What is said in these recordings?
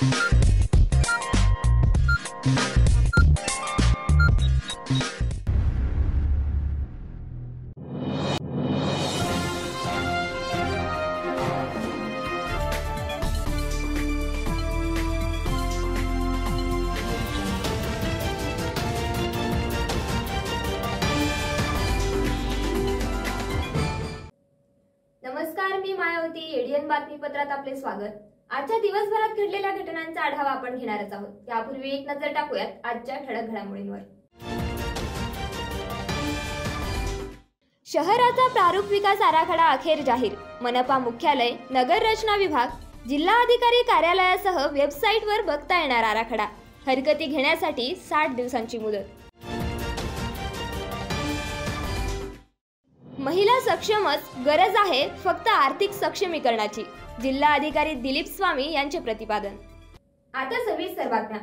नमस्कार, मी मायावती. एडीएन बातमीपत्रात आपले स्वागत. आजच्या दिवसभरात घडलेल्या घटनांचा आढावा आपण घेणारच आहोत. त्यापूर्वी एक नजर टाकूयात आजच्या ठळक घडामोडींवर. शहराचा प्रारूप विकास आराखडा अखेर जाहीर. मनपा मुख्यालय, नगर रचना विभाग, जिल्हा अधिकारी कार्यालयासह वेबसाईटवर बघता येणार आराखडा. हरकती घेण्यासाठी 60 दिवसांची मुदत. महिला सक्षमच, गरज आहे फक्त आर्थिक सक्षमीकरणाची. जिल्हा अधिकारी दिलीप स्वामी यांचे प्रतिपादन. आता सविस्तर बातम्या.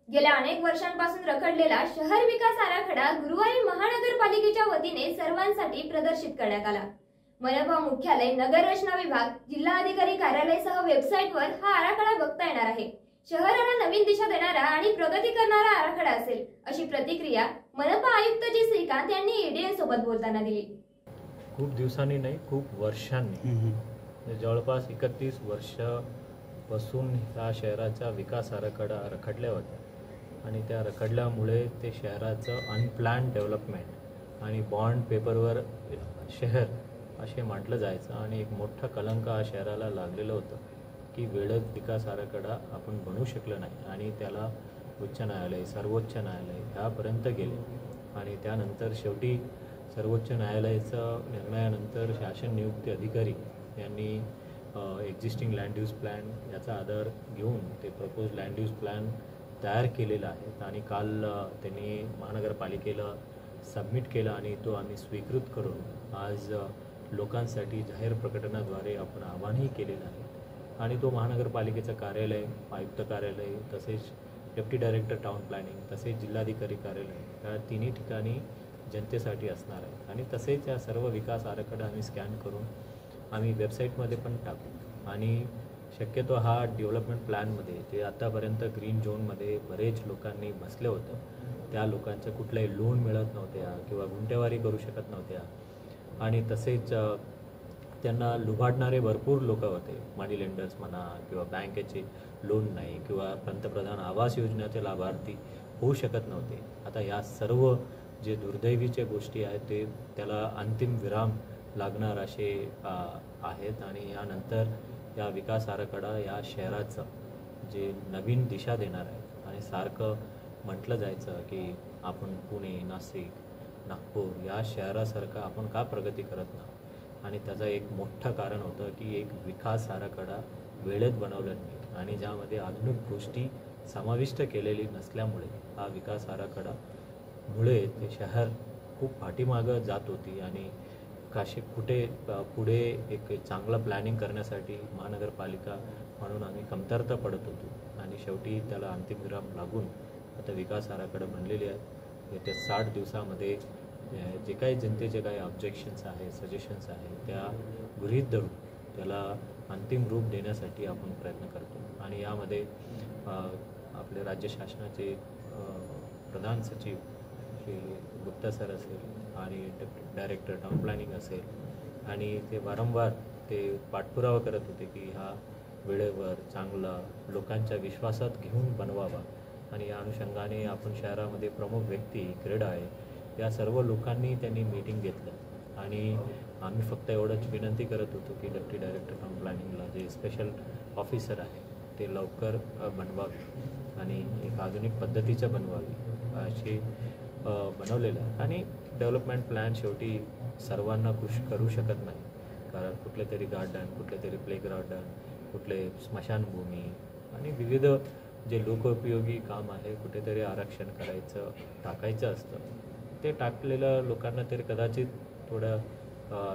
गेल्या अनेक वर्षांपासून रखडलेला शहर विकास आराखडा गुरुवारी महानगरपालिकेच्या वतीने सर्वांसाठी प्रदर्शित करण्यात आला. मनपा मुख्यालय, नगर रचना विभाग, जिल्हा अधिकारी कार्यालयासह वेबसाईटवर हा आराखडा बघता येणार आहे. शहराला नवीन दिशा देणारा आणि प्रगती करणारा आराखडा असेल, अशी प्रतिक्रिया मनपा आयुक्त जी श्रीकांत यांनी एडीएन सोबत बोलताना दिली. खूप दिवसांनी नाही, खूप वर्षांनी, जवळपास 31 वर्षापासून ह्या शहराचा विकास आराखडा रखडल्या होत्या आणि त्या रखडल्यामुळे ते शहराचं अनप्लॅन्ड डेव्हलपमेंट आणि बॉन्ड पेपरवर शहर असे म्हटलं जायचं आणि एक मोठा कलंक हा शहराला लागलेलं होतं की वेळेत विकास आराखडा आपण बनवू शकलो नाही आणि त्याला उच्च न्यायालय, सर्वोच्च न्यायालय ह्यापर्यंत गेले आणि त्यानंतर शेवटी सर्वोच्च न्यायालयाच्या निर्णयानंतर शासन नियुक्त अधिकारी यांनी एक्झिस्टिंग लँड यूज प्लॅन याचा आधार घेऊन ते प्रपोज लँड यूज प्लॅन तयार केलेला आहे आणि काल त्यांनी महानगरपालिकेला सबमिट केला आणि तो आम्ही स्वीकृत करून आज लोकांसाठी जाहीर प्रकटनाद्वारे आपण आवाहनही केलेलं आहे आणि तो महानगरपालिकेचं कार्यालय, आयुक्त कार्यालय, तसेच डेप्टी डायरेक्टर टाउन प्लॅनिंग, तसेच जिल्हाधिकारी कार्यालय या तिन्ही ठिकाणी जनतेसाठी असणार आहे आणि तसेच या सर्व विकास आराखडा आम्ही स्कॅन करून आम्ही वेबसाईटमध्ये पण टाकू आणि शक्यतो हा डेव्हलपमेंट प्लॅनमध्ये जे आतापर्यंत ग्रीन झोनमध्ये बरेच लोकांनी बसले होतं त्या लोकांच्या कुठल्याही लोन मिळत नव्हत्या किंवा गुंठेवारी करू शकत नव्हत्या आणि तसेच त्यांना लुबाडणारे भरपूर लोक होते. मनी लेंडर्स म्हणा किंवा बँकेचे लोन नाही किंवा पंतप्रधान आवास योजनेचे लाभार्थी होऊ शकत नव्हते. आता या सर्व जे दुर्दैवीच्या गोष्टी आहेत ते त्याला अंतिम विराम लागणार असे आहेत आणि यानंतर या विकास आराखडा या शहराचं जे नवीन दिशा देणार आहे आणि सारखं म्हटलं जायचं की आपण पुणे, नाशिक, नागपूर या शहरासारखं आपण का प्रगती करत नाही आणि त्याचं एक मोठं कारण होतं की एक विकास आराखडा वेळेत बनवला नाही आणि ज्यामध्ये आधुनिक गोष्टी समाविष्ट केलेली नसल्यामुळे हा विकास आराखडा मुळे ते शहर खूप पाठीमागं जात होती आणि कुठे पुढे एक चांगलं प्लॅनिंग करण्यासाठी महानगरपालिका म्हणून आम्ही कमतरता पडत होतो आणि शेवटी त्याला अंतिम विराम लागून आता विकास आराखडा बनलेले आहेत. येत्या 60 दिवसामध्ये जे काही जनतेचे काही ऑब्जेक्शन्स आहे, सजेशन्स आहे त्या गृहीत धरून त्याला अंतिम रूप देण्यासाठी आपण प्रयत्न करतो आणि यामध्ये आपले राज्य शासनाचे प्रधान सचिव श्री गुप्ता सर असेल आणि डेप्टी डायरेक्टर टाउन प्लॅनिंग असेल आणि ते वारंवार ते पाठपुरावा करत होते की हा वेळेवर चांगला लोकांच्या विश्वासात घेऊन बनवावा आणि या अनुषंगाने आपण शहरामध्ये प्रमुख व्यक्ती, क्रीडा आहे या सर्व लोकांनी त्यांनी मीटिंग घेतलं आणि आम्ही फक्त एवढंच विनंती करत होतो की डेप्टी डायरेक्टर टाउन प्लॅनिंगला जे स्पेशल ऑफिसर आहे ते लवकर बनवावे आणि एक आधुनिक पद्धतीचं बनवावी अशी बनवलेलं आहे आणि डेव्हलपमेंट प्लॅन शेवटी सर्वांना खुश करू शकत नाही कारण कुठले तरी गार्डन, कुठले तरी प्ले गार्डन, कुठले स्मशानभूमी आणि विविध जे लोकोपयोगी काम आहे कुठेतरी आरक्षण करायचं, टाकायचं असतं ते टाकलेलं लोकांना तरी कदाचित थोडा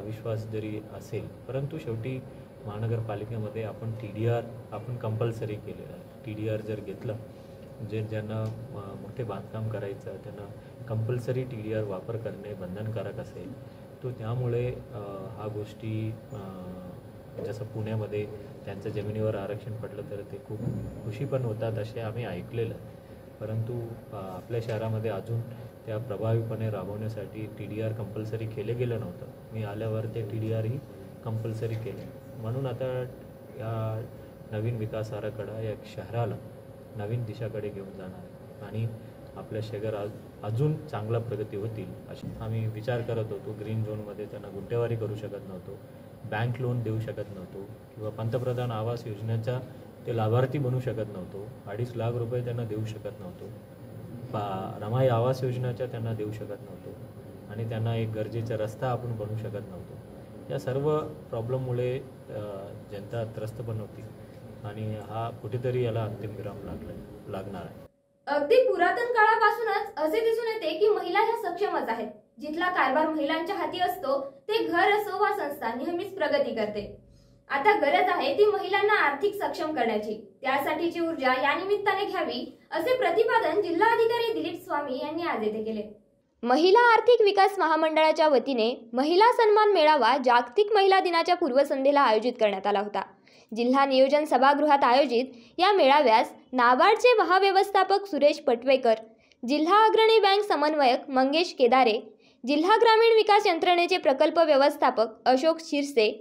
विश्वास जरी असेल परंतु शेवटी महानगरपालिकेमध्ये आपण TDR आपण कंपल्सरी केलेलं आहे. TDR जर घेतलं जे ज्यांना मोठे बांधकाम करायचं त्यांना कंपल्सरी TDR वापर करणे बंधनकारक असेल तो त्यामुळे हा गोष्टी जसं पुण्यामध्ये त्यांचं जमिनीवर आरक्षण पडलं तर ते खूप खुशी पण होतात असे आम्ही ऐकलेलं. परंतु आपल्या शहरामध्ये अजून त्या प्रभावीपणे राबवण्यासाठी TDR कंपल्सरी केले गेलं नव्हतं. मी आल्यावर ते TDR ही कंपल्सरी केले. म्हणून आता या नवीन विकास आराखडा या शहराला नवीन दिशाकडे घेऊन जाणार आहे आणि आपल्या शहर अजून चांगला प्रगती होतील अशी आम्ही विचार करत होतो. ग्रीन झोनमध्ये त्यांना गुंठेवारी करू शकत नव्हतो, बँक लोन देऊ शकत नव्हतो किंवा पंतप्रधान आवास योजनेचा ते लाभार्थी बनू शकत नव्हतो. 2.5 लाख रुपये त्यांना देऊ शकत नव्हतो. रमाई आवास योजनेच्या त्यांना देऊ शकत नव्हतो आणि त्यांना एक गरजेचा रस्ता आपण बनवू शकत नव्हतो. या सर्व प्रॉब्लेममुळे जनता त्रस्त पण होती आणि हा कुठेतरी याला अंतिम विराम लागणार आहे. अगदी पुरातन काळापासूनच असे दिसून येते की महिला ह्या सक्षमच आहेत. जिथला कारभार महिलांच्या हाती असतो ते घर असो वा संस्था नेहमीच प्रगती करते. आता गरज आहे ती महिलांना आर्थिक सक्षम करण्याची. त्यासाठीची ऊर्जा या निमित्ताने घ्यावी असे प्रतिपादन जिल्हाधिकारी दिलीप स्वामी यांनी आज येथे केले. महिला आर्थिक विकास महामंडळाच्या वतीने महिला सन्मान मेळावा जागतिक महिला दिनाच्या पूर्वसंध्येला आयोजित करण्यात आला होता. जिल्हा नियोजन सभागृहात आयोजित या मेळाव्यास नाबार्डचे महाव्यवस्थापक सुरेश पटवेकर, जिल्हा अग्रणी बँक समन्वयक मंगेश केदारे, जिल्हा ग्रामीण विकास यंत्रणेचे प्रकल्प व्यवस्थापक अशोक शिरसे,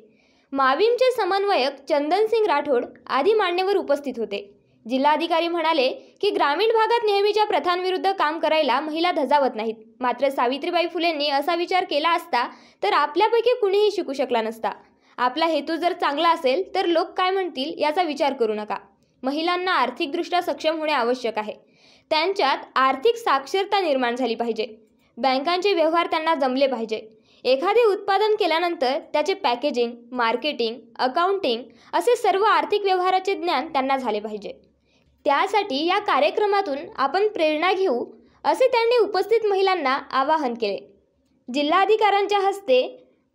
माविमचे समन्वयक चंदनसिंग राठोड आदी मान्यवर उपस्थित होते. जिल्हाधिकारी म्हणाले की ग्रामीण भागात नेहमीच्या प्रथांविरुद्ध काम करायला महिला धजावत नाहीत. मात्र सावित्रीबाई फुलेंनी असा विचार केला असता तर आपल्यापैकी कुणीही शिकू शकला नसता. आपला हेतू जर चांगला असेल तर लोक काय म्हणतील याचा विचार करू नका. महिलांना आर्थिकदृष्ट्या सक्षम होणे आवश्यक आहे. त्यांच्यात आर्थिक साक्षरता निर्माण झाली पाहिजे. बँकांचे व्यवहार त्यांना जमले पाहिजे. एखादे उत्पादन केल्यानंतर त्याचे पॅकेजिंग, मार्केटिंग, अकाउंटिंग असे सर्व आर्थिक व्यवहाराचे ज्ञान त्यांना झाले पाहिजे. त्यासाठी या कार्यक्रमातून आपण प्रेरणा घेऊ असे त्यांनी उपस्थित महिलांना आवाहन केले. जिल्हाधिकाऱ्यांच्या हस्ते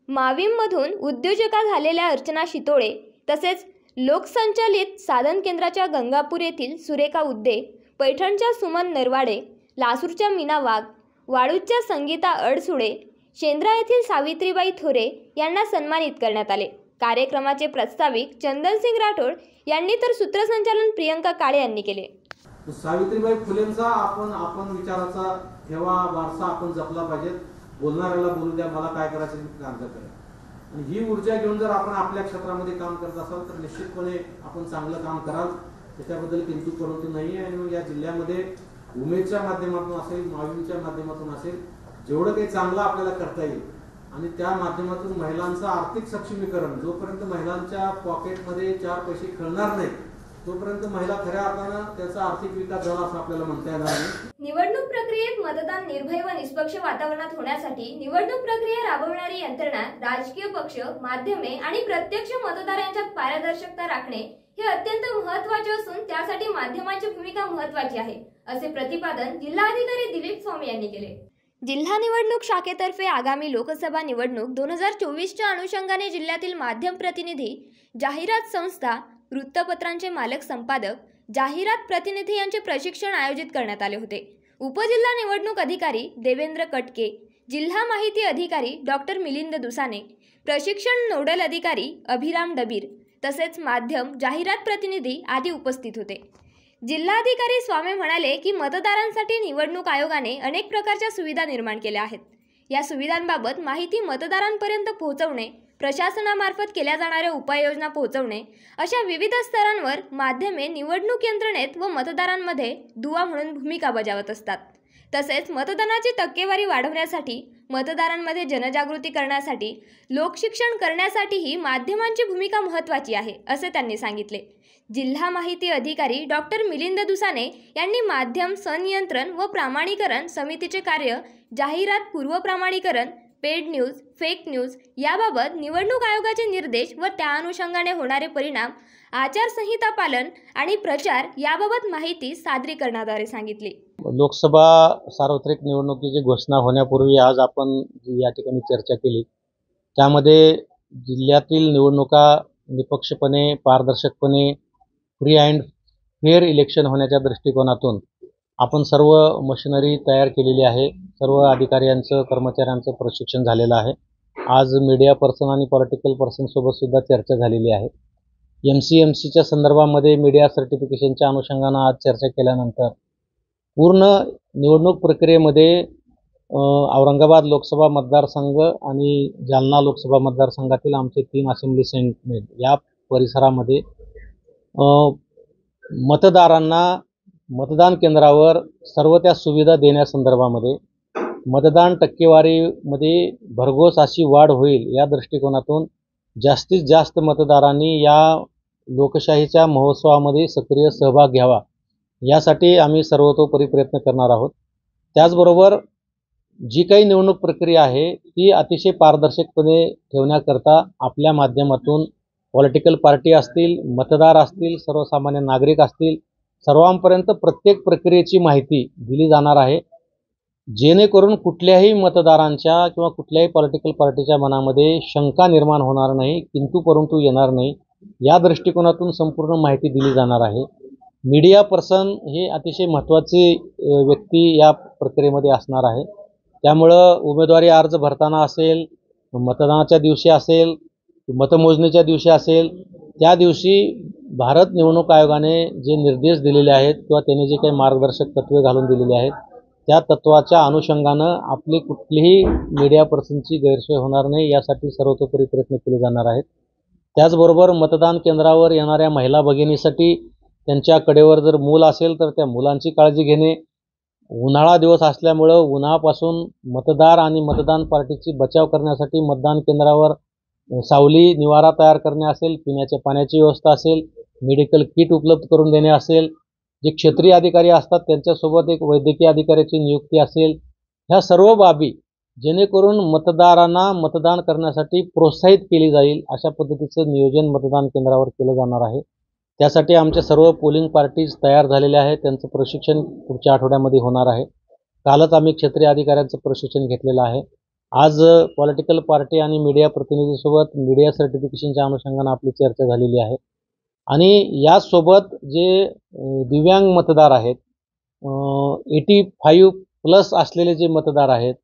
माविममधून उद्योजका झालेल्या अर्चना शितोळे तसेच लोकसंचालित साधन केंद्राच्या गंगापूर येथील सुरेखा उद्दे, पैठणच्या सुमन नरवाडे, लासूरच्या मीना वाघ, वाळूजच्या संगीता अडसुडे, शेंद्रा येथील सावित्रीबाई थोरे यांना सन्मानित करण्यात आले. कार्यक्रमाचे प्रस्ताविक चंदनसिंग राठोड यांनी तर सूत्रसंचालन प्रियंका काळे यांनी केले. सावित्रीबाई फुलेंचा आपण विचाराचा ठेवा वारसा आपण जपला पाहिजे. बोलणाऱ्याला बोलू द्या, मला काय करायचं ते काम करा. आणि ही ऊर्जा घेऊन जर आपण आपल्या क्षेत्रामध्ये काम करत असाल तर निश्चितपणे आपण चांगलं काम कराल. त्याच्याबद्दल किंतु परंतु नाही आहे. आणि या जिल्ह्यामध्ये उमेदच्या माध्यमातून असेल, माविमच्या माध्यमातून असेल, जेवढं काही चांगलं आपल्याला करता येईल आणि त्या माध्यमातून महिलांचं आर्थिक सक्षमीकरण, जोपर्यंत महिलांच्या पॉकेटमध्ये 4 पैसे खेळणार नाही तोपर्यंत महिला खऱ्या अर्थानं त्याचा आर्थिक विकास झाला असं आपल्याला म्हणता येणार नाही. निवडणूक प्रक्रियेत मतदान निर्भय व निष्पक्ष वातावरणात होण्यासाठी निवडणूक प्रक्रिया राबवणारी यंत्रणा, राजकीय पक्ष, माध्यमे आणि प्रत्यक्ष मतदार यांच्यात पारदर्शकता राखणे हे अत्यंत महत्त्वाचे असून त्यासाठी माध्यमांची भूमिका महत्त्वाची आहे असे प्रतिपादन जिल्हाधिकारी दिलीप स्वामी यांनी केले. जिल्हा निवडणूक शाखेतर्फे आगामी लोकसभा निवडणूक 2024च्या अनुषंगाने जिल्ह्यातील माध्यम प्रतिनिधी, जाहिरात संस्था, वृत्तपत्रांचे मालक संपादक, जाहिरात प्रतिनिधी यांचे प्रशिक्षण आयोजित करण्यात आले होते. उपजिल्हा निवडणूक अधिकारी देवेंद्र कटके, जिल्हा माहिती अधिकारी डॉक्टर मिलिंद दुसाने, प्रशिक्षण नोडल अधिकारी अभिराम डबीर तसेच माध्यम, जाहिरात प्रतिनिधी आदी उपस्थित होते. जिल्हाधिकारी स्वामी म्हणाले की मतदारांसाठी निवडणूक आयोगाने अनेक प्रकारच्या सुविधा निर्माण केल्या आहेत. या सुविधांबाबत माहिती मतदारांपर्यंत पोहोचवणे, प्रशासनामार्फत केल्या जाणाऱ्या उपाययोजना पोहोचवणे अशा विविध स्तरांवर माध्यमे निवडणूक यंत्रणेत व मतदारांमध्ये दुवा म्हणून भूमिका बजावत असतात. तसेच मतदानाची टक्केवारी वाढवण्यासाठी, मतदारांमध्ये जनजागृती करण्यासाठी, लोकशिक्षण करण्यासाठीही माध्यमांची भूमिका महत्त्वाची आहे असे त्यांनी सांगितले. जिल्हा माहिती अधिकारी डॉक्टर मिलिंद दुसाने यांनी माध्यम संनियंत्रण व प्रमाणीकरण समितीचे कार्य, जाहिरात पूर्व प्रमाणीकरण, पेड न्यूज, फेक न्यूज याबाबत निवडणूक आयोगाचे निर्देश व त्या अनुषंगाने होणारे परिणाम, आचारसंहिता पालन आणि प्रचार याबाबत माहिती सादरीकरणाद्वारे सांगितली. लोकसभा सार्वत्रिक निवडणुकीची घोषणा होण्यापूर्वी आज आपण या ठिकाणी चर्चा केली. त्यामध्ये जिल्ह्यातील निवडणुका निष्पक्षपणे, पारदर्शकपणे, फ्री अँड फेअर इलेक्शन होण्याच्या दृष्टिकोनातून आपण सर्व मशिनरी तयार केलेली आहे. सर्व अधिकाऱ्यांचं, कर्मचाऱ्यांचं प्रशिक्षण झालेलं आहे. आज मीडिया पर्सन आणि पॉलिटिकल पर्सन सोबत सुद्धा चर्चा झालेली आहे. MCMCच्या संदर्भामध्ये मीडिया सर्टिफिकेशनच्या अनुषंगानं आज चर्चा केल्यानंतर पूर्ण निवडणूक प्रक्रियेमध्ये औरंगाबाद लोकसभा मतदारसंघ आणि जालना लोकसभा मतदारसंघातील आमचे 3 असेंब्ली सेगमेंट या परिसरामध्ये मतदारांना मतदान केंद्रावर सर्व त्या सुविधा देण्यासंदर्भामध्ये मतदान टक्केवारीमध्ये भरघोस अशी वाढ होईल या दृष्टिकोनातून जास्तीत जास्त मतदारांनी या लोकशाहीच्या महोत्सवामध्ये सक्रिय सहभाग घ्यावा यासाठी आम्ही सर्वतोपरी प्रयत्न करणार आहोत। त्याचबरोबर जी काही निवडणूक प्रक्रिया आहे ती अतिशय पारदर्शकपणे ठेवण्याकरता आपल्या माध्यमातून पॉलिटिकल पार्टी असतील, मतदार असतील, सर्वसामान्य नागरिक असतील, सर्वांपर्यंत प्रत्येक प्रक्रियेची माहिती दिली जाणार आहे, जेणेकरून कुठल्याही मतदारांच्या किंवा कुठल्याही पॉलिटिकल पार्टीच्या मनामध्ये शंका निर्माण होणार नाही, किंतु परंतु येणार नाही या दृष्टिकोनातून संपूर्ण माहिती दिली जाणार आहे। मीडिया पर्सन हे अतिशय महत्त्वाची व्यक्ती या प्रक्रियेमध्ये असणार आहे। त्यामुळं उमेदवारी अर्ज भरताना असेल, मतदानाच्या दिवशी असेल, मतमोजणीच्या दिवशी असेल, त्या दिवशी भारत निवडणूक आयोगाने जे निर्देश दिलेले आहेत किंवा त्यांनी जे काही मार्गदर्शक तत्त्वे घालून दिलेली आहेत त्या तत्त्वाच्या अनुषंगानं आपली कुठलीही मीडिया पर्सनची गैरसोय होणार नाही यासाठी सर्वतोपरी प्रयत्न केले जाणार आहेत। त्याचबरोबर मतदान केंद्रावर येणाऱ्या महिला भगिनीसाठी त्यांच्या कडेवर जर मूल असेल तर त्या मुलांची काळजी घेणे, उन्हाळा दिवस असल्यामुळं उन्हापासून मतदार आणि मतदान पार्टीची बचाव करण्यासाठी मतदान केंद्रावर सावली निवारा तयार करणे असेल, पिण्याच्या पाण्याची व्यवस्था असेल, मेडिकल किट उपलब्ध करून देणे असेल, जे क्षेत्रीय अधिकारी असतात त्यांच्यासोबत एक वैद्यकीय अधिकाऱ्याची नियुक्ती असेल, ह्या सर्व बाबी जेणेकरून मतदारांना मतदान करण्यासाठी प्रोत्साहित केली जाईल अशा पद्धतीचं नियोजन मतदान केंद्रावर केलं जाणार आहे। त्यासाठी आमच्या सर्व पोलिंग पार्टीज तयार झालेल्या आहेत, त्यांचं प्रशिक्षण पुढच्या आठवड्यामध्ये होणार आहे। कालच आम्ही क्षेत्रीय अधिकाऱ्यांचं प्रशिक्षण घेतलेलं आहे। आज पॉलिटिकल पार्टी आणि मीडिया प्रतिनिधीसोबत मीडिया सर्टिफिकेशनच्या अनुषंगानं आपली चर्चा झालेली आहे आणि यासोबत जे दिव्यांग मतदार आहेत, 85+ असलेले जे मतदार आहेत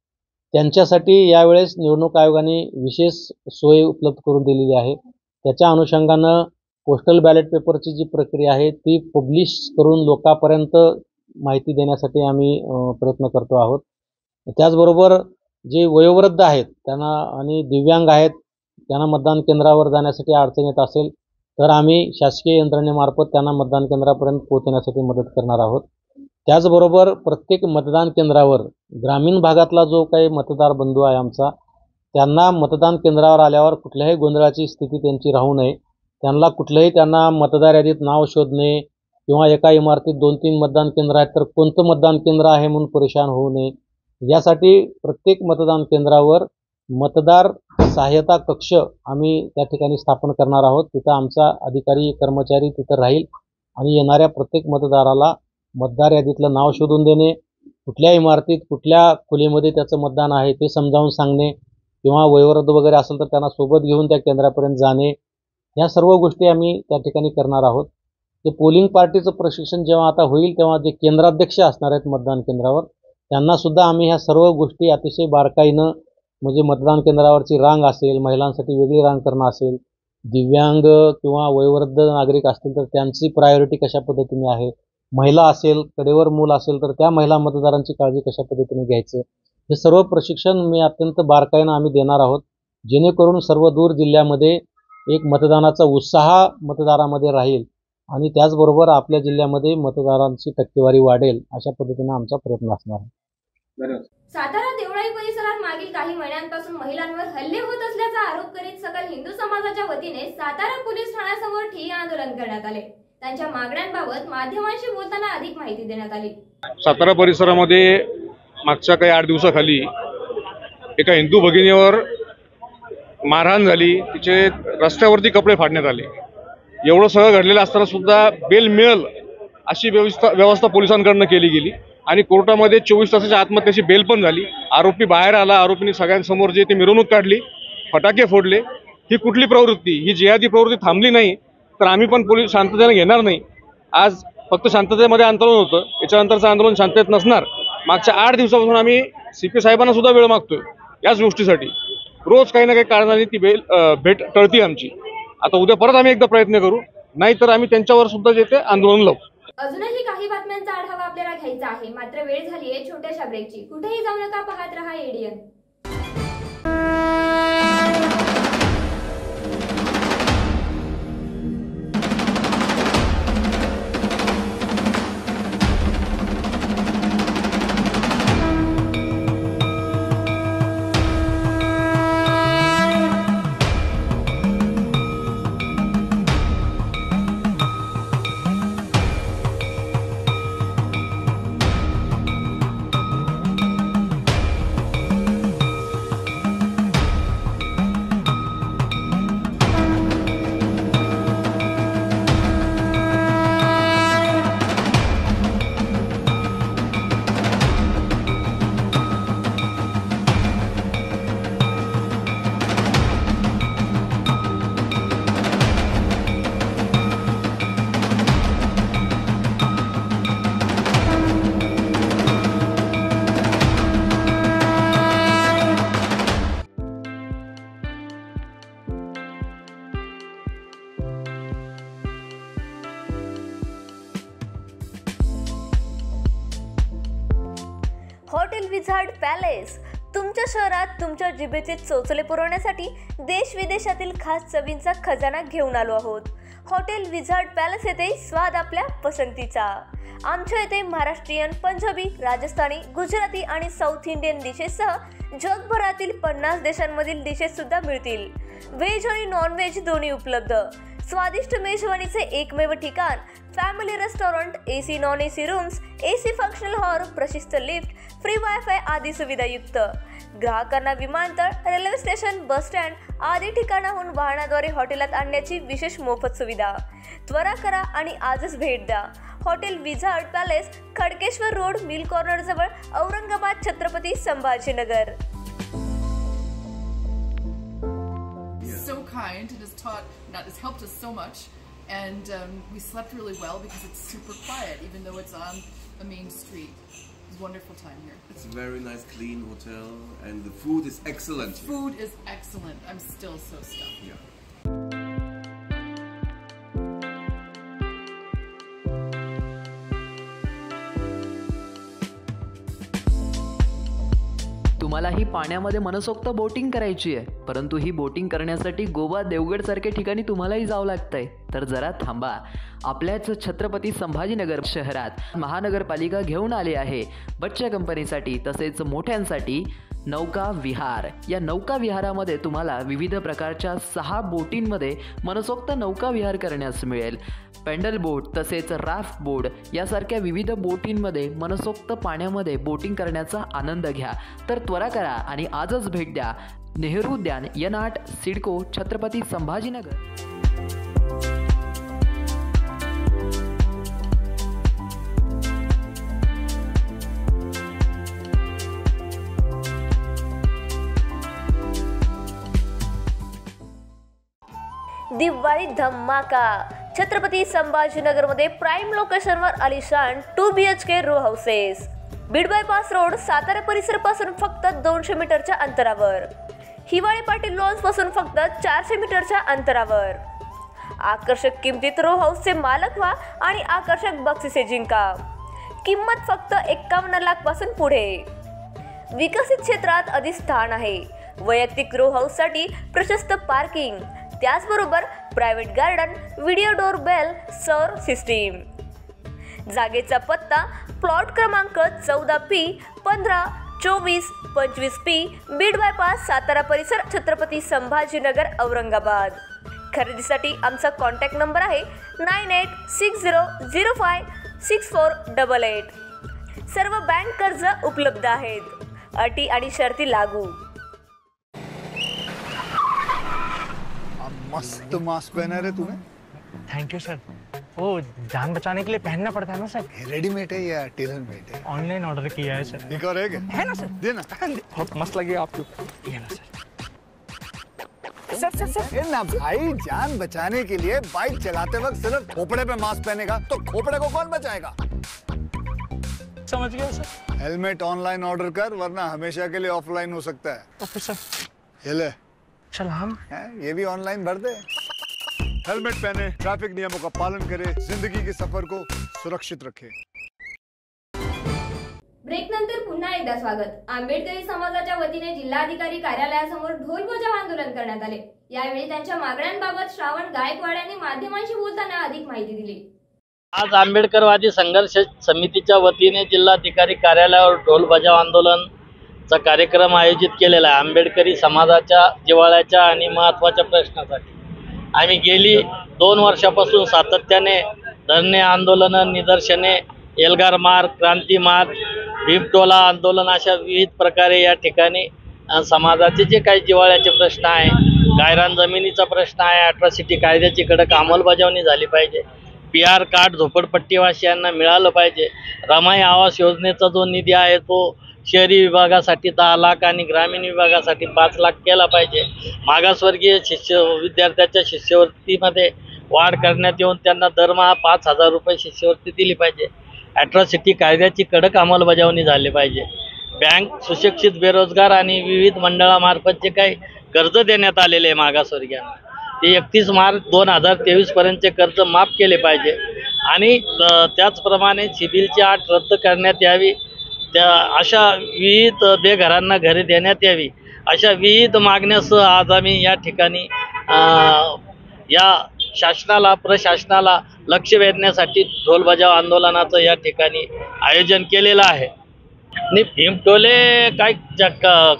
त्यांच्यासाठी यावेळेस निवडणूक आयोगाने विशेष सोय उपलब्ध करून दिलेली आहे। त्याच्या अनुषंगानं पोस्टल बॅलेट पेपरची जी प्रक्रिया आहे ती पब्लिश करून लोकांपर्यंत माहिती देण्यासाठी आम्ही प्रयत्न करतो आहोत। त्याचबरोबर जे वयोवृद्ध आहेत त्यांना आणि दिव्यांग आहेत त्यांना मतदान केंद्रावर जाण्यासाठी अडचण येत असेल तर आम्ही शासकीय यंत्रणेमार्फत त्यांना मतदान केंद्रापर्यंत पोहोचण्यासाठी मदत करणार आहोत। त्याचबरोबर प्रत्येक मतदान केंद्रावर ग्रामीण भागातला जो काही मतदार बंधू आहे आमचा, त्यांना मतदान केंद्रावर आल्यावर कुठल्याही गोंधळाची स्थिती त्यांची राहू नये, त्यांना मतदार यादीत नाव शोधणे किंवा एका इमारतीत 2-3 मतदान केंद्र आहेत तर कोणतं मतदान केंद्र आहे म्हणून परेशान होऊ नये यासाठी प्रत्येक मतदान केंद्रावर मतदार सहाय्यता कक्ष आम्ही त्या ठिकाणी स्थापन करणार आहोत। तिथं आमचा अधिकारी कर्मचारी तिथं राहील आणि येणाऱ्या प्रत्येक मतदाराला मतदार यादीतलं नाव शोधून देणे, कुठल्या इमारतीत कुठल्या खोलीमध्ये त्याचं मतदान आहे ते समजावून सांगणे किंवा वयोवृद्ध वगैरे असेल तर त्यांना सोबत घेऊन त्या केंद्रापर्यंत जाणे, या सर्व गोष्टी आम्ही त्या ठिकाणी करणार आहोत। ते पोलिंग पार्टीचं प्रशिक्षण जेव्हा आता होईल तेव्हा जे केंद्राध्यक्ष असणार आहेत मतदान केंद्रावर त्यांनासुद्धा आम्ही ह्या सर्व गोष्टी अतिशय बारकाईनं म्हणजे मतदान केंद्रावरची रांग असेल, महिलांसाठी वेगळी रांग करणं असेल, दिव्यांग किंवा वयोवृद्ध नागरिक असतील तर त्यांची प्रायोरिटी कशा पद्धतीने आहे, महिला असेल, कडेवर मूल असेल तर त्या महिला मतदारांची काळजी कशा पद्धतीने घ्यायचं, हे सर्व प्रशिक्षण मी अत्यंत बारकाईनं आम्ही देणार आहोत, जेणेकरून सर्व दूर जिल्ह्यामध्ये एक मतदानाचा उत्साह मतदारामध्ये राहील आणि त्याचबरोबर आपल्या जिल्ह्यामध्ये मतदारांची टक्केवारी वाढेल अशा पद्धतीने आमचा प्रयत्न असणार आहे। सातारा देवळाई परिसरात मागील काही महिन्यांपासून महिलांवर हल्ले होत असल्याचा आरोप करीत सकल हिंदू समाजाच्या वतीने सातारा पोलीस ठाण्यासमोर ठिय्या आंदोलन करण्यात आले। त्यांच्या मागण्यांबाबत माध्यमांशी बोलताना अधिक माहिती देण्यात आली। सातारा परिसरामध्ये मागच्या काही 8 दिवसाखाली एका हिंदू भगिनीवर मारहाण झाली, तिचे रस्त्यावरती कपडे फाडण्यात आले। एवढं सगळं घडलेलं असताना सुद्धा बेल मिळेल अशी व्यवस्था पोलिसांकडून केली गेली आणि कोर्टामध्ये 24 तासाच्या आतमध्ये त्याची बेल पण झाली। आरोपी बाहेर आला, आरोपींनी सगळ्यांसमोर जे ते मिरवणूक काढली, फटाके फोडले। ही कुठली प्रवृत्ती, ही जिहादी प्रवृत्ती थांबली नाही तर आम्ही पण पोलीस शांततेने घेणार नाही। आज फक्त शांततेमध्ये आंदोलन होतं, याच्यानंतरचं आंदोलन शांततेत नसणार। मागच्या 8 दिवसापासून आम्ही CP साहेबांना सुद्धा वेळ मागतोय याच गोष्टीसाठी। रोज काही ना काही कारणाने ती भेट टळती आमची। आता उद्या परत आम्ही एकदा प्रयत्न करू, नाहीतर आम्ही त्यांच्यावर सुद्धा जे ते आंदोलन लावू. अजूनही काही बातम्यांचा आढावा आपल्याला घ्यायचा आहे, मात्र वेळ झाली आहे छोट्याशा ब्रेकची. कुठेही जाऊ नका, पाहत रहा एडीएन. हॉटेल विझार्ड पॅलेस तुमच्या शहरात तुमच्या जिभेचे चोचले पुरवण्यासाठी देश विदेशातील खास चवींचा खजाना घेऊन आलो आहोत. हॉटेल विझार्ड पॅलेस येथे स्वाद आपल्या पसंतीचा. आमच्या येथे महाराष्ट्रीयन, पंजाबी, राजस्थानी, गुजराती आणि साऊथ इंडियन डिशेससह जगभरातील 50 देशांमधील डिशेस सुद्धा मिळतील. व्हेज आणि नॉन व्हेज दोन्ही उपलब्ध. स्वादिष्ट मेजवानीचे एकमेव ठिकाण, family restaurant, AC non AC rooms, AC functional hall, प्रशस्त लिफ्ट, फ्री वायफाय आदी सुविधायुक्त. ग्राहकांना विमानतळ, रेल्वे स्टेशन, बस स्टँड आदी ठिकाणाहून वाहनाद्वारे हॉटेलात आणण्याची विशेष मोफत सुविधा. त्वरा करा आणि आजच भेट द्या. Hotel wizard palace, Khadkeshwar road, mill corner जवळ, Aurangabad, Chhatrapati Sambhajinagar. So kind and has helped us so much, and we slept really well because it's super quiet even though it's on a main street. It's a wonderful time here. It's a very nice clean hotel and the food is excellent. Food is excellent. I'm still so stuffed. Yeah. तुम्हाला ही पाण्यामध्ये मनसोक्त boating करायची आहे, परंतु ही boating करण्यासाठी गोवा, देवगड सारख्या ठिकाणी तुम्हालाही जावं लागतंय. तर जरा थांबा. आपल्याच छत्रपती संभाजीनगर शहरात महानगरपालिका घेऊन आली आहे बच्चा कंपनीसाठी तसेच मोठ्यांसाठी नौका विहार. या नौका विहारामध्ये तुम्हाला विविध प्रकारच्या 6 बोटींमध्ये मनसोक्त नौका विहार करण्यास मिळेल. पेंडल बोट तसेच राफ्ट बोट यासारख्या विविध बोटींमध्ये मनसोक्त पाण्यामध्ये बोटिंग करण्याचा आनंद घ्या. तर त्वरा करा आणि आजच भेट द्या. नेहरू उद्यान, N8, सिडको, छत्रपती संभाजीनगर. दिवाळी धमाका. छत्रपती संभाजीनगरमध्ये प्राईम लोकेशनवर आलिशान 2 BHK row houses. Beed bypass road, Satara परिसरापासून फक्त 200 मीटरच्या अंतरावर. हिवाळी पाटील लॉन्स पासून फक्त 400 मीटरच्या अंतरावर. आकर्षक किमतीत रो हाऊसचे मालक व्हा आणि आकर्षक बक्षिसे जिंका. किंमत फक्त 51 लाख पासून पुढे. विकसित क्षेत्रात अधिष्ठान आहे. वैयक्तिक रो हाऊससाठी प्रशस्त पार्किंग, त्याचबरोबर private garden, video door bell, सौर सिस्टीम. जागेचा पत्ता प्लॉट क्रमांक 14P 15 24 25P, Beed bypass, Satara परिसर, छत्रपती संभाजीनगर, औरंगाबाद. खरेदीसाठी आमचा कॉन्टॅक्ट नंबर आहे 9860056488. सर्व बँक कर्ज उपलब्ध आहेत. अटी आणि शर्ती लागू. मस्त मास्क पहना रे तूने. Thank you sir. वो जान बचाने के लिए पहनना पड़ता है ना सर. रेडीमेड है या टेलर मेड है? ऑनलाइन ऑर्डर किया है सर. एक और है ना सर. देना. बहुत मस्त लगे आपको. ये ना सर. सर ना भाई, जान बचाने के लिए बाइक चलाते वक्त सिर्फ खोपड़े पे मास्क पहनेगा तो खोपड़े को कौन बचाएगा? समझ गया सर. हेलमेट ऑनलाइन ऑर्डर कर, वरना हमेशा के लिए ऑफलाइन हो सकता है. Okay sir. ये ले. चल हम ये भी ऑनलाइन भर दे. हेलमेट पहने, ट्रैफिक नियमों का पालन करें, जिंदगी के सफर को सुरक्षित रखें। ब्रेक नंतर पुन्हा एकदा स्वागत। आंबेडकरी समाजाच्या वतीने जिल्हाधिकारी कार्यालयासमोर ढोल बजाव आंदोलन करण्यात आले। यावेळी त्यांच्या मागण्यांबाबत श्रावण गायकवाड यांनी माध्यमांशी बोलताना अधिक माहिती दिली। आज आंबेडकरवादी संघर्ष समितीच्या वतीने जिल्हाधिकारी कार्यालयावर ढोल बजाव आंदोलनचा कार्यक्रम आयोजित केलेला आहे। आंबेडकरी समाजाच्या जिव्हाळ्याच्या आणि महत्त्वाच्या प्रश्नासाठी आम्ही गेली 2 वर्षापासून सातत्याने धरणे, आंदोलन, निदर्शने, एल्गार मार्च, क्रांती मार्च, भीमटोला आंदोलन अशा विविध प्रकारे या ठिकाणी समाजाचे जे काही जिव्हाळ्याचे प्रश्न आहे, गायरान जमिनीचा प्रश्न आहे, अॅट्रॉसिटी कायद्याची कडक अंमलबजावणी झाली पाहिजे, PR कार्ड झोपडपट्टीवासियांना मिळालं पाहिजे, रमाई आवास योजनेचा जो निधी आहे तो शहरी विभागासाठी 10 लाख आणि ग्रामीण विभागासाठी 5 लाख केला पाहिजे, मागासवर्गीय विद्यार्थ्याच्या शिष्यवृत्तीमध्ये वाढ करण्यात येऊन त्यांना दरमहा 5,000 रुपये शिष्यवृत्ती दिली पाहिजे, अॅट्रॉसिटी कायद्याची कडक अंमलबजावणी झाली पाहिजे, बँक सुशिक्षित बेरोजगार आणि विविध मंडळामार्फत जे काही कर्ज देण्यात आलेले आहे मागासवर्गीयांना ते 31 मार्च 2023 पर्यंतचे कर्ज माफ केले पाहिजे आणि त्याचप्रमाणे सिबिलची अट रद्द करण्यात यावी, त्या अशा विविध बेघरांना घरे देण्यात यावी, अशा विविध मागण्यासह आज आम्ही या ठिकाणी या शासनाला प्रशासनाला लक्ष वेधण्यासाठी ढोल बजाव आंदोलनाचं या ठिकाणी आयोजन केलेलं आहे। आणि भीमटोले काही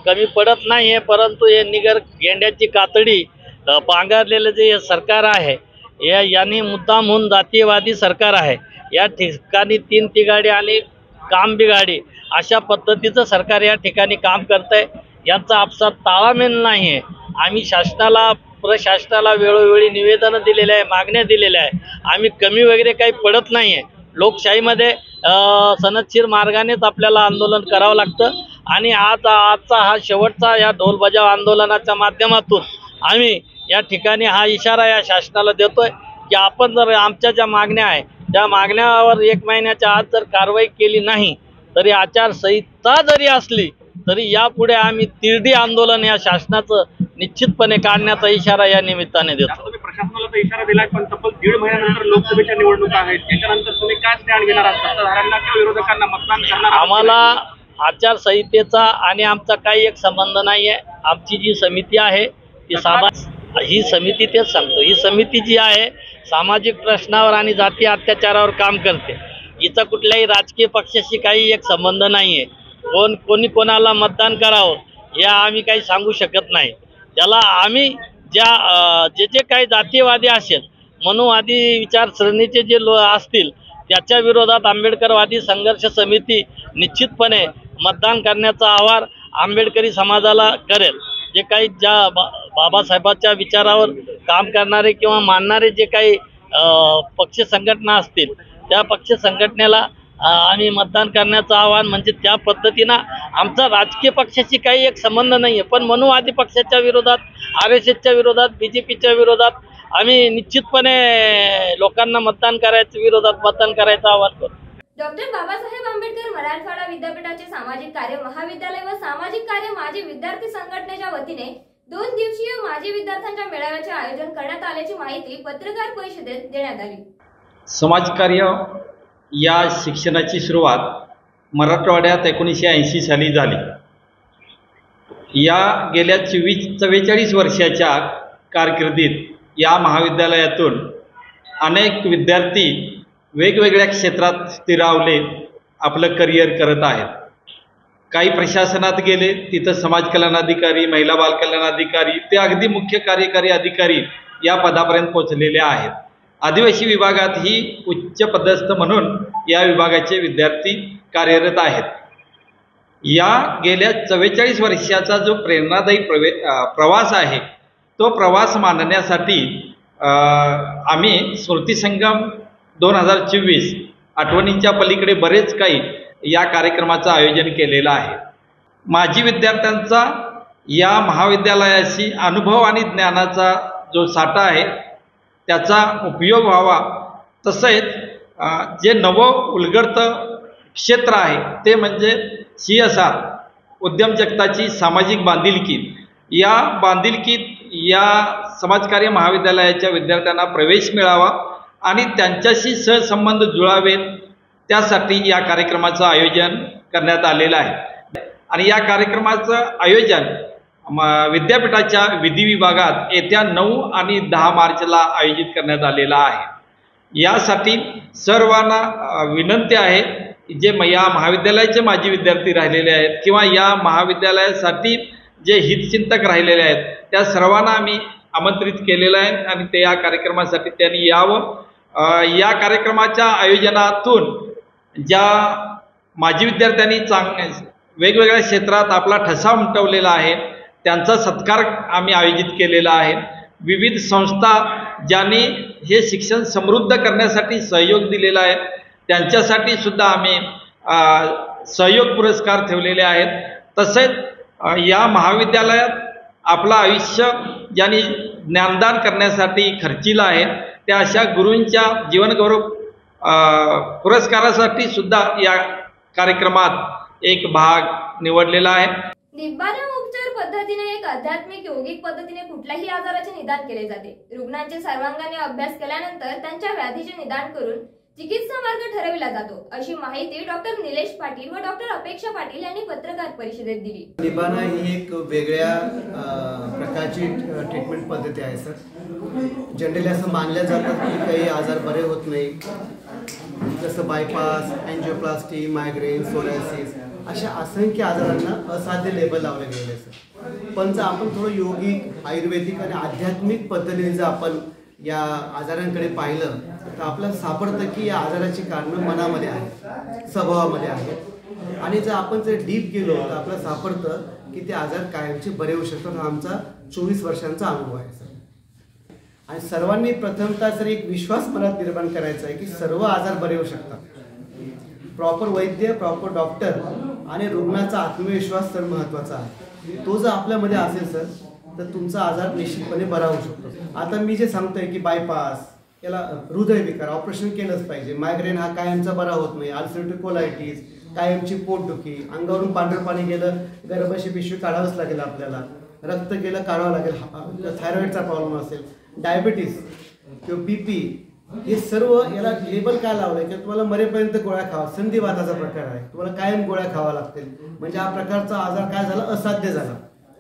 कमी पडत नाही आहे, परंतु हे निगर गेंड्याची कातडी पांघरलेलं जे सरकार आहे यांनी मुद्दामहून जातीयवादी सरकार आहे। या ठिकाणी 3 तिगाडी आणि काम बिगाडी अशा पद्धतीचं सरकार या ठिकाणी काम करतंय। यांचा आपसात ताळमेळ नाही आहे। आम्ही शासनाला प्रशासनाला वेळोवेळी निवेदनं दिलेले आहे, मागण्या दिलेल्या आहे। आम्ही कमी वगैरे काही पडत नाही आहे। लोकशाहीमध्ये सनदशीर मार्गानेच आपल्याला आंदोलन करावं लागतं आणि आजचा हा शेवटचा या ढोल बजाव आंदोलनाच्या माध्यमातून आम्ही या ठिकाणी हा इशारा या शासनाला देतोय की आपण जर आमच्या ज्या मागण्या आहे त्या मागण्यावर 1 महिन्याच्या आत जर कारवाई केली नाही तरी आचारसंहिता जरी असली तरी यापुढे आम्ही तिरडी आंदोलन या शासनाचं निश्चितपणे काढण्याचा इशारा या निमित्ताने देतो। प्रशासनाला तर इशारा दिलाय, पण तब्बल 1.5 महिन्यानंतर लोकसभेच्या निवडणुका आहेत, त्याच्यानंतर तुम्ही काय स्टँड घेणार आहात? सत्ताधाऱ्यांना किंवा विरोधकांना मतदान करणार? आम्हाला आचारसंहितेचा आणि आमचा काही एक संबंध नाही आहे। आमची जी समिती आहे ती ही समिती तेच सांगतो, ही समिती जी आहे सामाजिक प्रश्नावर आणि जाती अत्याचारावर काम करते। हिचा कुठल्याही राजकीय पक्षाशी काही एक संबंध नाही आहे। कोणी कोणाला मतदान करावं या आम्ही काही सांगू शकत नाही। त्याला आम्ही जे काही जातीयवादी असेल, मनुवादी विचारसरणीचे जे असतील त्याच्या विरोधात आंबेडकरवादी संघर्ष समिती निश्चितपणे मतदान करण्याचं आवाहन आंबेडकरी समाजाला करेल। जे काही ज्या बाबासाहेबांच्या विचारावर काम करणारे किंवा मानणारे जे काही पक्ष संघटना असतील त्या पक्ष संघटनेला आम्ही मतदान करण्याचं आवाहन, म्हणजे त्या पद्धतीनं आमचा राजकीय पक्षाशी काही एक संबंध नाही आहे, पण मनुवादी पक्षाच्या विरोधात, RSSच्या विरोधात, BJPच्या विरोधात आम्ही निश्चितपणे लोकांना मतदान करायचं आवाहन करतो। डॉक्टर बाबासाहेब आंबेडकर मराठवाडा विद्यापीठाचे सामाजिक कार्य महाविद्यालय व सामाजिक कार्य माजी विद्यार्थी संघटनेच्या वतीने 2 दिवसीय माजी विद्यार्थ्यांच्या मेळाव्याचे आयोजन करण्यात आल्याची माहिती पत्रकार परिषदेत देण्यात आली। समाजकार्य या शिक्षणाची सुरुवात मराठवाड्यात 1980 साली झाली। या गेल्या 44 वर्षाच्या कारकिर्दीत या महाविद्यालयातून अनेक विद्यार्थी वेगवेगळ्या क्षेत्रात स्थिरावले आपलं करिअर करत आहेत। काही प्रशासनात गेले, तिथं समाज कल्याण अधिकारी, महिला बाल कल्याण अधिकारी ते अगदी मुख्य कार्यकारी अधिकारी या पदापर्यंत पोहोचलेले आहेत। आदिवासी विभागात ही उच्च पदस्थ म्हणून या विभागाचे विद्यार्थी कार्यरत आहेत। या गेल्या 44 वर्षाचा जो प्रेरणादायी प्रवास आहे तो प्रवास मांडण्यासाठी आम्ही स्मृती संगम 2024 आठवणींच्या पलीकडे बरेच काही या कार्यक्रमाचं आयोजन केलेलं आहे। माजी विद्यार्थ्यांचा या महाविद्यालयाशी अनुभव आणि ज्ञानाचा जो साठा आहे त्याचा उपयोग व्हावा, तसेच जे नवं उलगडतं क्षेत्र आहे ते म्हणजे CSR उद्यमजगताची सामाजिक बांधिलकी। या बांधिलकीत या समाजकार्य महाविद्यालयाच्या विद्यार्थ्यांना प्रवेश मिळावा आणि त्यांच्याशी सहसंबंध जुळावेत, त्यासाठी या कार्यक्रमाचं आयोजन करण्यात आलेलं आहे. आणि या कार्यक्रमाचं आयोजन विद्यापीठाच्या विधी विभागात येत्या 9 आणि 10 मार्चला आयोजित करण्यात आलेलं आहे. यासाठी सर्वांना विनंती आहे, जे या महाविद्यालयाचे माजी विद्यार्थी राहिलेले आहेत किंवा या महाविद्यालयासाठी जे हितचिंतक राहिलेले आहेत, त्या सर्वांना आम्ही आमंत्रित केलेलं आहे आणि ते या कार्यक्रमासाठी त्यांनी यावं. या कार्यक्रमाच्या आयोजनातून ज्या माजी विद्यार्थ्यांनी वेगवेगळ्या क्षेत्रात आपला ठसा उमटवलेला आहे, त्यांचा सत्कार आम्ही आयोजित केलेला आहे. विविध संस्था ज्यांनी हे शिक्षण समृद्ध करण्यासाठी सहयोग दिलेला आहे, त्यांच्यासाठी सुद्धा आम्ही सहयोग पुरस्कार ठेवलेले आहेत. तसेच या महाविद्यालयात आपलं आयुष्य ज्यांनी ज्ञानदान करण्यासाठी खर्चिलं आहे, त्या अशा गुरूंच्या जीवनगौरव पुरस्कारासाठी सुद्धा या कार्यक्रमात एक भाग निवडलेला आहे. निब्बाण उपचार पद्धतीने एक आध्यात्मिक योगिक पद्धतीने कुठल्याही आजाराचे निदान केले जाते. रुग्णांचे सर्वांगाने अभ्यास केल्यानंतर त्यांच्या व्याधीचे निदान करून चिकित्सा मार्ग ठरविला जातो, अशी माहिती डॉक्टर निलेश पाटील व डॉक्टर अपेक्षा पाटील यांनी पत्रकार परिषदेत दिली. निब्बाण ही एक वेगळ्या प्रकारची ट्रीटमेंट पद्धती आहे सर. जनरली असं मानलं जातं की काही आजार बरे होत नाही, जसं बायपास, एन्जिओप्लास्टी, मायग्रेन, सोरायसिस अशा असंख्य आजारांना असाध्य लेबल लावले गेले सर. पण जर आपण थोडं योगिक, आयुर्वेदिक आणि आध्यात्मिक पद्धतीने जर आपण या आजारांकडे पाहिलं तर आपल्याला सापडतं की या आजाराची कारणं मनामध्ये आहेत, स्वभावामध्ये आहेत. आणि जर आपण जर डीप गेलो तर आपल्याला सापडतं की ते आजार कायमचे बरे होऊ शकतात. हा आमचा 24 वर्षांचा अनुभव आहे सर. आणि सर्वांनी प्रथमतः सर एक विश्वास मनात निर्माण करायचा आहे की सर्व आजार बरे होऊ शकतात. प्रॉपर वैद्य, प्रॉपर डॉक्टर आणि रुग्णाचा आत्मविश्वास तर महत्त्वाचा आहे. तो जर आपल्यामध्ये असेल सर तर तुमचा आजार निश्चितपणे बरा होऊ शकतो. आता मी जे सांगतोय की बायपास, याला हृदयविकार ऑपरेशन केलंच पाहिजे, मायग्रेन हा कायमचा बरा होत नाही, अल्सरेटिव्ह कोलायटिस, कायमची पोटदुखी, अंगावरून पांढरं पाणी गेलं, गर्भाशय पिशवी काढावंच लागेल आपल्याला, रक्त गेलं काढावं लागेल, थायरॉइडचा प्रॉब्लेम असेल, डायबिटीस किंवा BP, हे सर्व याला लेबल काय लावलंय की तुम्हाला मरेपर्यंत गोळ्या खावा, संधिवाताचा प्रकार आहे, तुम्हाला कायम गोळ्या खावा लागतील. म्हणजे हा प्रकारचा आजार काय झाला, असाध्य झाला.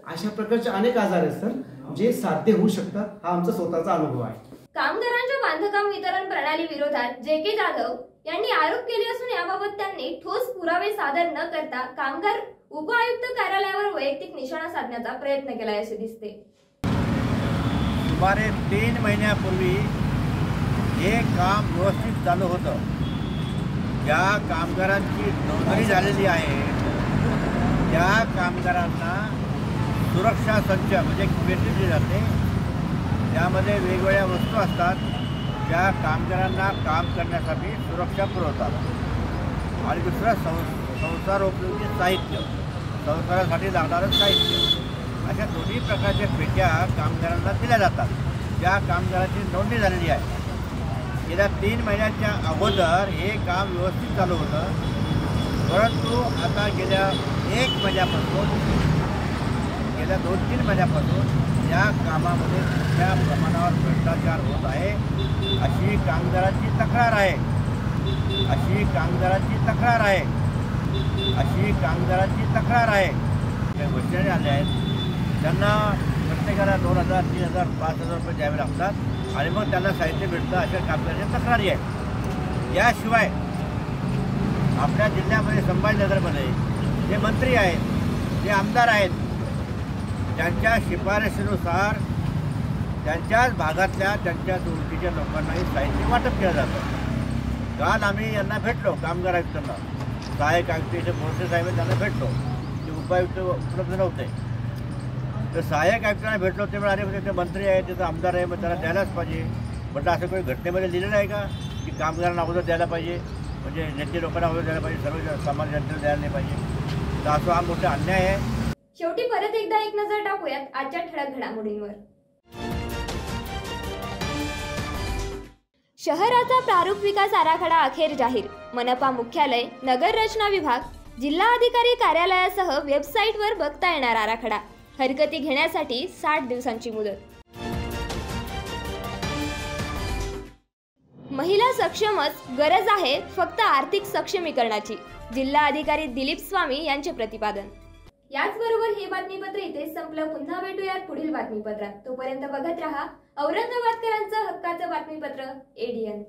अशा प्रकारचे अनेक आजार आहेत सर जे साध्य होऊ शकतात. हा आमचा स्वतःचा अनुभव आहे. कामगारांच्या बांधकाम वितरण प्रणाली विरोधात JK जाधव यांनी आरोप केले असून याबाबत त्यांनी ठोस पुरावे सादर न करता कामगार उपआयुक्त कार्यालयावर वैयक्तिक निशाणा साधण्याचा प्रयत्न केलाय असे दिसते. सुमारे 3 महिन्यापूर्वी हे काम व्यवस्थित चालू होतं. ज्या कामगारांची नोंदणी झालेली आहे त्या कामगारांना सुरक्षा संच म्हणजे पेटी दिली जाते. त्यामध्ये वेगवेगळ्या वस्तू असतात ज्या कामगारांना काम करण्यासाठी सुरक्षा पुरवतात. आणि दुसरं संसारोपयोगी साहित्य, संसारासाठी लागणारं साहित्य, अशा दोन्ही प्रकारच्या पेट्या कामगारांना दिल्या जातात ज्या कामगारांची नोंदणी झालेली आहे. गेल्या 3 महिन्याच्या अगोदर हे काम व्यवस्थित चालू होतं. परंतु आता गेल्या 1 महिन्यापासून, गेल्या 2-3 महिन्यापासून या कामामध्ये मोठ्या प्रमाणावर भ्रष्टाचार होत आहे अशी कामगारांची तक्रार आहे. अशी कामगारांची तक्रार आहे. अशी कामगारांची तक्रार आहे. ज्या घोषणे आल्या आहेत त्यांना प्रत्येकाला 2,000, 3,000, 5,000 रुपये द्यावे लागतात आणि मग त्यांना साहित्य भेटतं, अशा कामगारांच्या तक्रारी आहेत. याशिवाय आपल्या जिल्ह्यामध्ये संभाजीनगरमध्ये जे मंत्री आहेत, जे आमदार आहेत, त्यांच्या शिफारशीनुसार त्यांच्याच भागातल्या त्यांच्या ओळखीच्या लोकांनाही साहित्य वाटप केलं जातं. काल आम्ही यांना भेटलो, कामगार आयुक्तांना, सहाय्यक आयुक्त मोर्चे साहेब त्यांना भेटलो, ते उपायुक्त उपलब्ध नव्हते. तर सहाय्यक आयुक्तांना भेटलो ते म्हणाले म्हणजे ते मंत्री आहे, तिथं आमदार आहे, मग त्याला द्यायलाच पाहिजे. म्हटलं असं काही घटनेमध्ये लिहिलेलं आहे का की कामगारांना अगोदर द्यायला पाहिजे, म्हणजे नेते लोकांना अगोदर द्यायला पाहिजे, सर्व सामान्य जनतेला द्यायला नाही पाहिजे. तर असं हा मोठा अन्याय आहे. शेवटी परत एकदा एक नजर टाकूयात आजच्या ठळक घडामोडींवर. शहराचा प्रारूप विकास आराखडा अखेर जाहीर. मनपा मुख्यालय, नगर रचना विभाग, जिल्हा अधिकारी कार्यालयासह वेबसाईटवर बघता येणार आराखडा. हरकती घेण्यासाठी 60 दिवसांची मुदत. महिला सक्षमच, गरज आहे फक्त आर्थिक सक्षमीकरणाची. जिल्हा अधिकारी दिलीप स्वामी यांचे प्रतिपादन. याचबरोबर हे बातमीपत्र इथे संपलं. पुन्हा भेटूयात पुढील बातमीपत्रात. तोपर्यंत बघत रहा औरंगाबादकरांचं हक्काचं बातमीपत्र ADN.